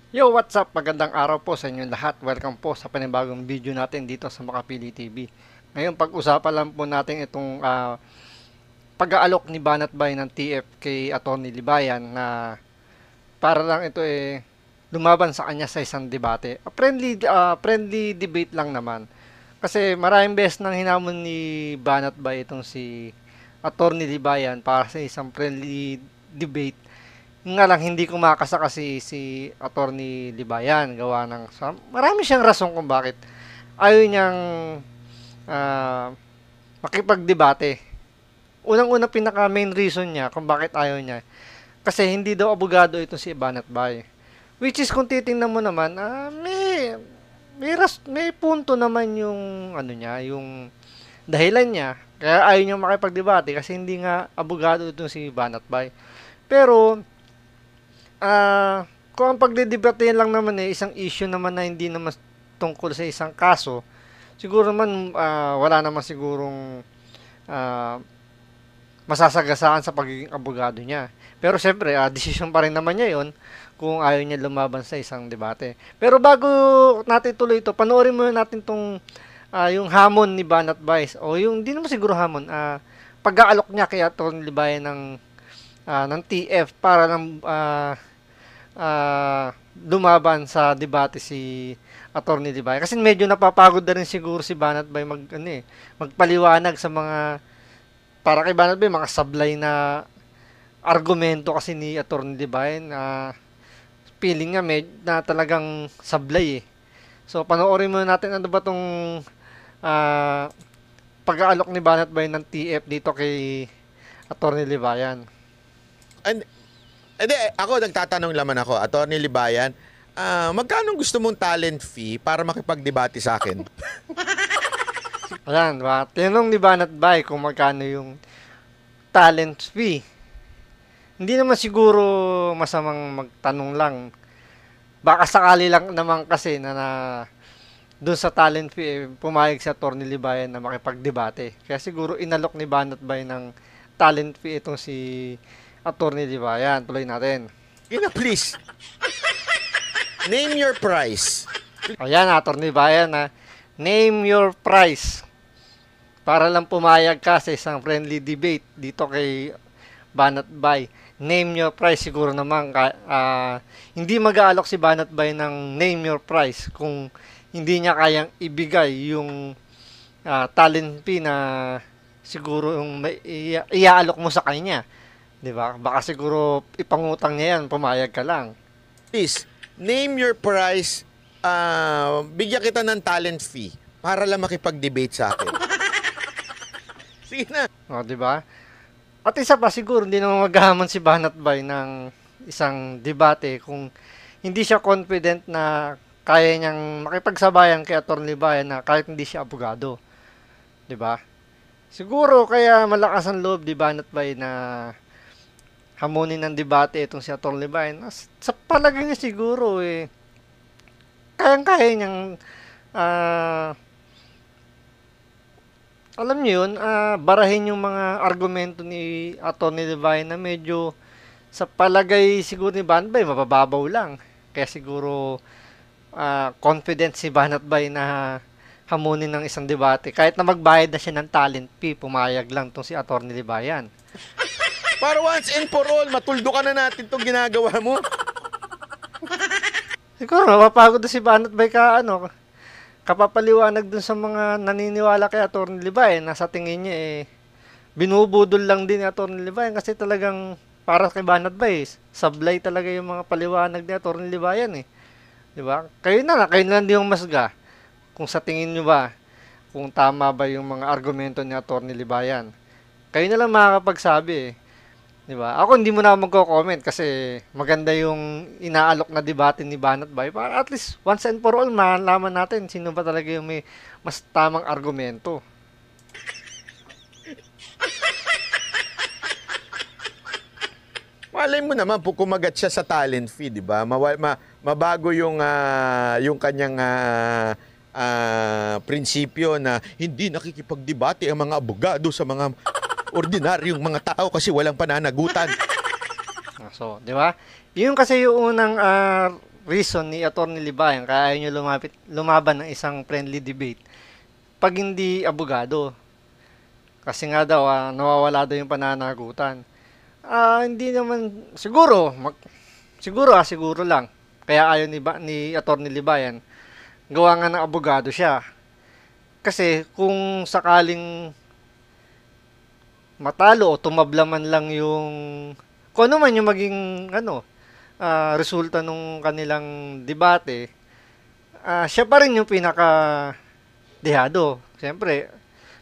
Yo, what's up? Magandang araw po sa inyong lahat. Welcome po sa panibagong video natin dito sa Makapili TV. Ngayon, pag-usapan lang po natin itong pag-aalok ni Banat Bay ng TF kay Atty. Libayan na para lang ito lumaban sa kanya sa isang debate. Friendly debate lang naman. Kasi maraming beses nang hinamon ni Banat Bay itong si Atty. Libayan para sa isang friendly debate. Yun nga lang, hindi ko makasa kasi si Attorney Libayan gawa ng marami siyang rason kung bakit ayaw niyang ah, makipagdebate. Unang-una pinaka main reason niya kung bakit ayaw niya kasi hindi daw abogado ito si Banat Bay. Which is kung titingnan mo naman, may punto naman yung ano niya, yung dahilan niya. Kaya ayaw niya makipagdebate kasi hindi nga abogado ito si Banat Bay. Pero kung ang pagdedebate lang naman isang issue naman na hindi naman tungkol sa isang kaso, siguro naman wala naman sigurong ah, masasagasaan sa pagiging abogado niya. Pero siyempre, decision pa rin naman niya yon kung ayaw niya lumaban sa isang debate. Pero bago natin tuloy ito, panoorin muna natin tong yung hamon ni Banat Vice o yung hindi naman siguro hamon, pag-aalok niya kay Atty. Libayan ng TF para ng lumaban sa debate si Atty. Libayan. Kasi medyo napapagod na rin siguro si Banat Bay magpaliwanag sa mga para kay Banat Bay mga sablay na argumento kasi ni Atty. Libayan na feeling nga na talagang sablay eh. So panoorin muna natin ano ba tong ah, pag-aalok ni Banat Bay ng TF dito kay Atty. Libayan. And, hindi, ako nagtatanong naman ako, Attorney Libayan, magkano gusto mong talent fee para makipagdebate sa akin? Ayan, tinanong ni Banat Bay kung magkano yung talent fee. Hindi naman siguro masamang magtanong lang. Baka sakali lang naman kasi na doon sa talent fee, pumayag si Atty. Libayan na makipagdebate. Kaya siguro inalok ni Banat Bay ng talent fee itong si Atty. Libayan. Tuloy natin. Gina, please. Name your price. Ayan, Atty. Libayan na name your price. Para lang pumayag ka sa isang friendly debate dito kay Banat Bay. Name your price siguro naman. Hindi mag-aalok si Banat Bay ng name your price kung hindi niya kayang ibigay yung talent fee na siguro yung iaalok mo sa kanya. 'Di ba? Baka siguro ipangutang niya yan, pumayag ka lang. Please, name your price. Bigyan kita ng talent fee para lang makipag-debate sa akin. Sige na. O, 'di ba? At isa pa siguro hindi naman maghahamon si Banat Bay ng isang debate kung hindi siya confident na kaya niyang makipagsabayan kay Atty. Libayan na kahit hindi siya abogado, 'di ba? Siguro kaya malakas ang loob di Banat Bay na hamunin ng debate itong si Atty. Libayan. Sa palagay niya siguro kayang-kaya niyang ah, alam niyo yun, barahin yung mga argumento ni Atty. Libayan na medyo sa palagay siguro ni Banat Bay, mabababaw lang. Kaya siguro confident si Banat Bay na hamunin ng isang debate. Kahit na magbayad na siya ng talent fee, pumayag lang tong si Atty. Libayan. Para once and for all, matuldo ka na natin itong ginagawa mo. Siguro, mapapagod na si Banat Bay kapapaliwanag dun sa mga naniniwala kay Atty. Libayan na sa tingin niya binubudol lang din ni Atty. Libayan kasi talagang para kay Banat Bay, sablay talaga yung mga paliwanag ni Atty. Libayan eh. 'Di ba? Kayo na lang yung masga kung sa tingin niyo ba kung tama ba yung mga argumento ni Atty. Libayan. Kayo na lang makakapagsabi eh. 'Di ba? Ako hindi mo na magko-comment kasi maganda yung inaalok na debate ni Banat Bay para at least once and for all malaman natin sino ba talaga yung may mas tamang argumento. Malay mo naman, kumagat siya sa talent fee, di ba? Mabago yung kanyang prinsipyo na hindi nakikipagdebate ang mga abogado sa mga ordinaryong mga tao kasi walang pananagutan. So, di ba? Yun kasi yung unang reason ni Atty. Libayan kaya ayaw niya lumaban ng isang friendly debate pag hindi abogado. Kasi nga daw, nawawala daw yung pananagutan. Hindi naman, siguro lang. Kaya ayaw ni Atty. Libayan, gawa nga ng abogado siya. Kasi kung sakaling matalo o tumablaman lang yung, kung ano man yung maging, resulta nung kanilang debate, siya pa rin yung pinaka-dehado. Siyempre,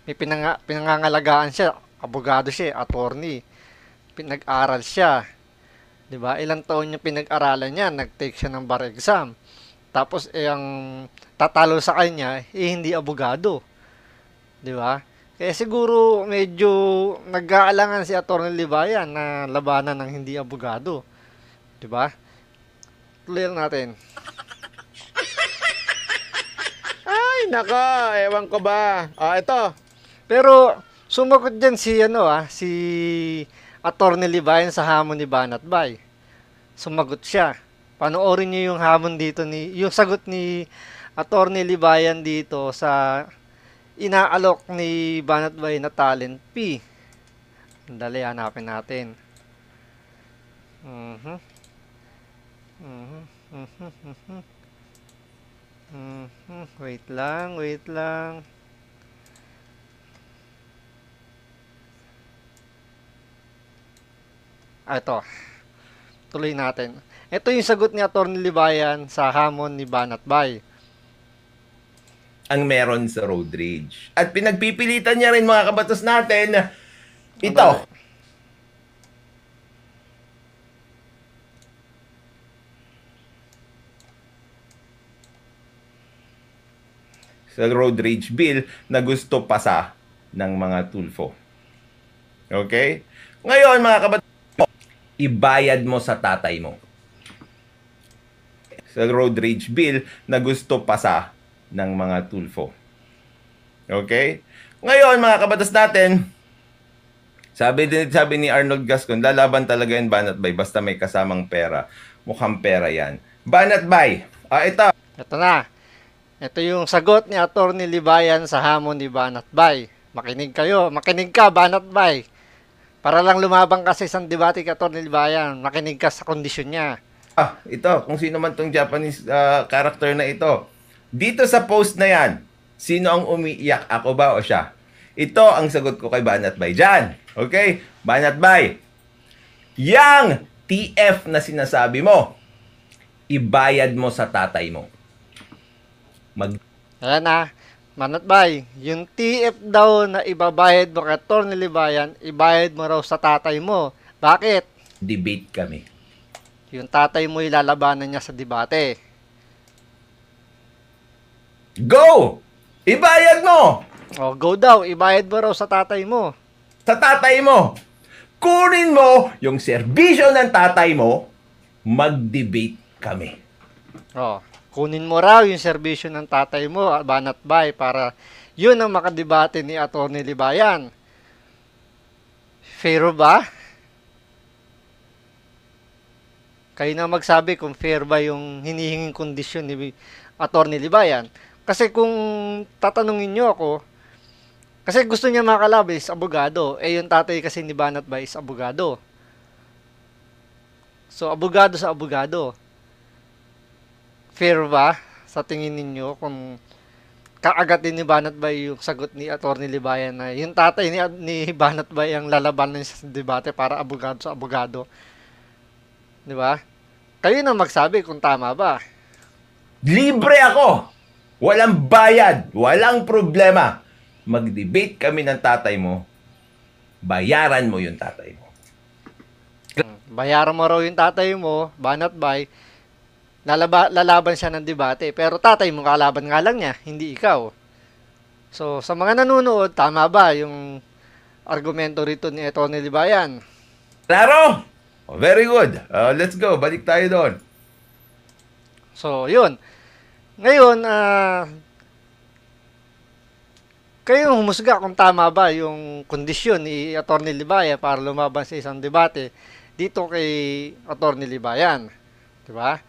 may pinangangalagaan siya, abogado siya, attorney. Pinag-aral siya. 'Di ba? Ilang taon yung pinag-aralan niya, nag-take siya ng bar exam. Tapos ang tatalo sa kanya hindi abogado. 'Di ba? Kaya siguro medyo nag-aalangan si Atty. Libayan na labanan ng hindi abogado. 'Di ba? Tuloy natin. Ay, nako, ewan ko ba. Ito. Pero sumagot diyan si Atty. Libayan sa hamon ni Banat Bay. Sumagot siya. Panoorin niyo yung hamon dito yung sagot ni Atty. Libayan dito sa inaalok ni Banat Bay na talent fee. Dali, hanapin natin. Wait lang. Ito. Tuloy natin. Ito yung sagot ni Atty. Libayan sa hamon ni Banat Bay. Ang meron sa road rage. At pinagpipilitan niya rin mga kabatos natin, ito. Sa road rage bill na gusto pasa ng mga tulfo. Okay? Ngayon mga kabatos, ibayad mo sa tatay mo. Sa road rage bill na gusto pasa ng mga tulfo. Okay? Ngayon, mga kabatas natin, sabi ni Arnold Gascon, lalaban talaga yung Banat Bay basta may kasamang pera. Mukhang pera yan. Banat Bay, ito. Ito na. Ito yung sagot ni Atty. Libayan sa hamon ni Banat Bay. Makinig ka, Banat Bay. Para lang lumabang ka sa isang debate kay Atty. Libayan, makinig ka sa kondisyon niya. Ito, kung sino man tong Japanese character na ito. Dito sa post na yan, sino ang umiiyak? Ako ba o siya? Ito ang sagot ko kay Banat Bay. Diyan, okay? Banat Bay, yang TF na sinasabi mo, ibayad mo sa tatay mo. Ayan na. Banat Bay, yung TF daw na ibabayad mo kay Atty. Libayan, ibayad mo raw sa tatay mo. Bakit? Debate kami. Yung tatay mo ilalabanan niya sa debate. Go! Ibayad mo! Go daw, ibayad mo raw sa tatay mo. Sa tatay mo. Kunin mo yung serbisyo ng tatay mo, mag-debate kami. Kunin mo raw yung serbisyo ng tatay mo, Banat Bay, para yun ang makadebate ni Atty. Libayan. Fair ba? Kayo na magsabi kung fair ba yung hinihinging kondisyon ni Atty. Libayan. Kasi kung tatanungin nyo ako, kasi gusto niya makalaban is abogado. Yung tatay kasi ni Banat Bay is abogado. So, abogado sa abogado. Fair ba sa tingin ninyo kung kaagatin ni Banat Bay yung sagot ni Atty. Libayan na yung tatay ni Banat Bay ang lalabanan sa debate para abogado sa abogado? Di ba? Kayo na magsabi kung tama ba. Libre ako! Walang bayad, walang problema. Mag-debate kami ng tatay mo, bayaran mo yung tatay mo. Bayaran mo raw yung tatay mo, Banat Bay, lalaban siya ng debate, pero tatay mo kalaban nga lang niya, hindi ikaw. So, sa mga nanonood, tama ba yung argumento rito ni Atty. Libayan? Klaro! Very good. Let's go, balik tayo doon. So, yun. Ngayon, kayo humusga kung tama ba yung kondisyon ni Atty. Libayan para lumaban sa isang debate dito kay Atty. Libayan. Diba?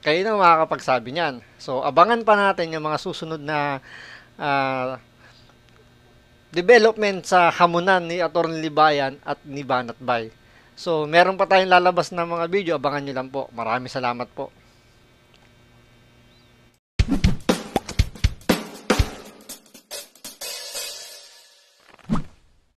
Kayo na makakapagsabi niyan. So, abangan pa natin yung mga susunod na ah, development sa hamunan ni Atty. Libayan at ni Banat Bay. So, meron pa tayong lalabas na mga video. Abangan nyo lang po. Maraming salamat po.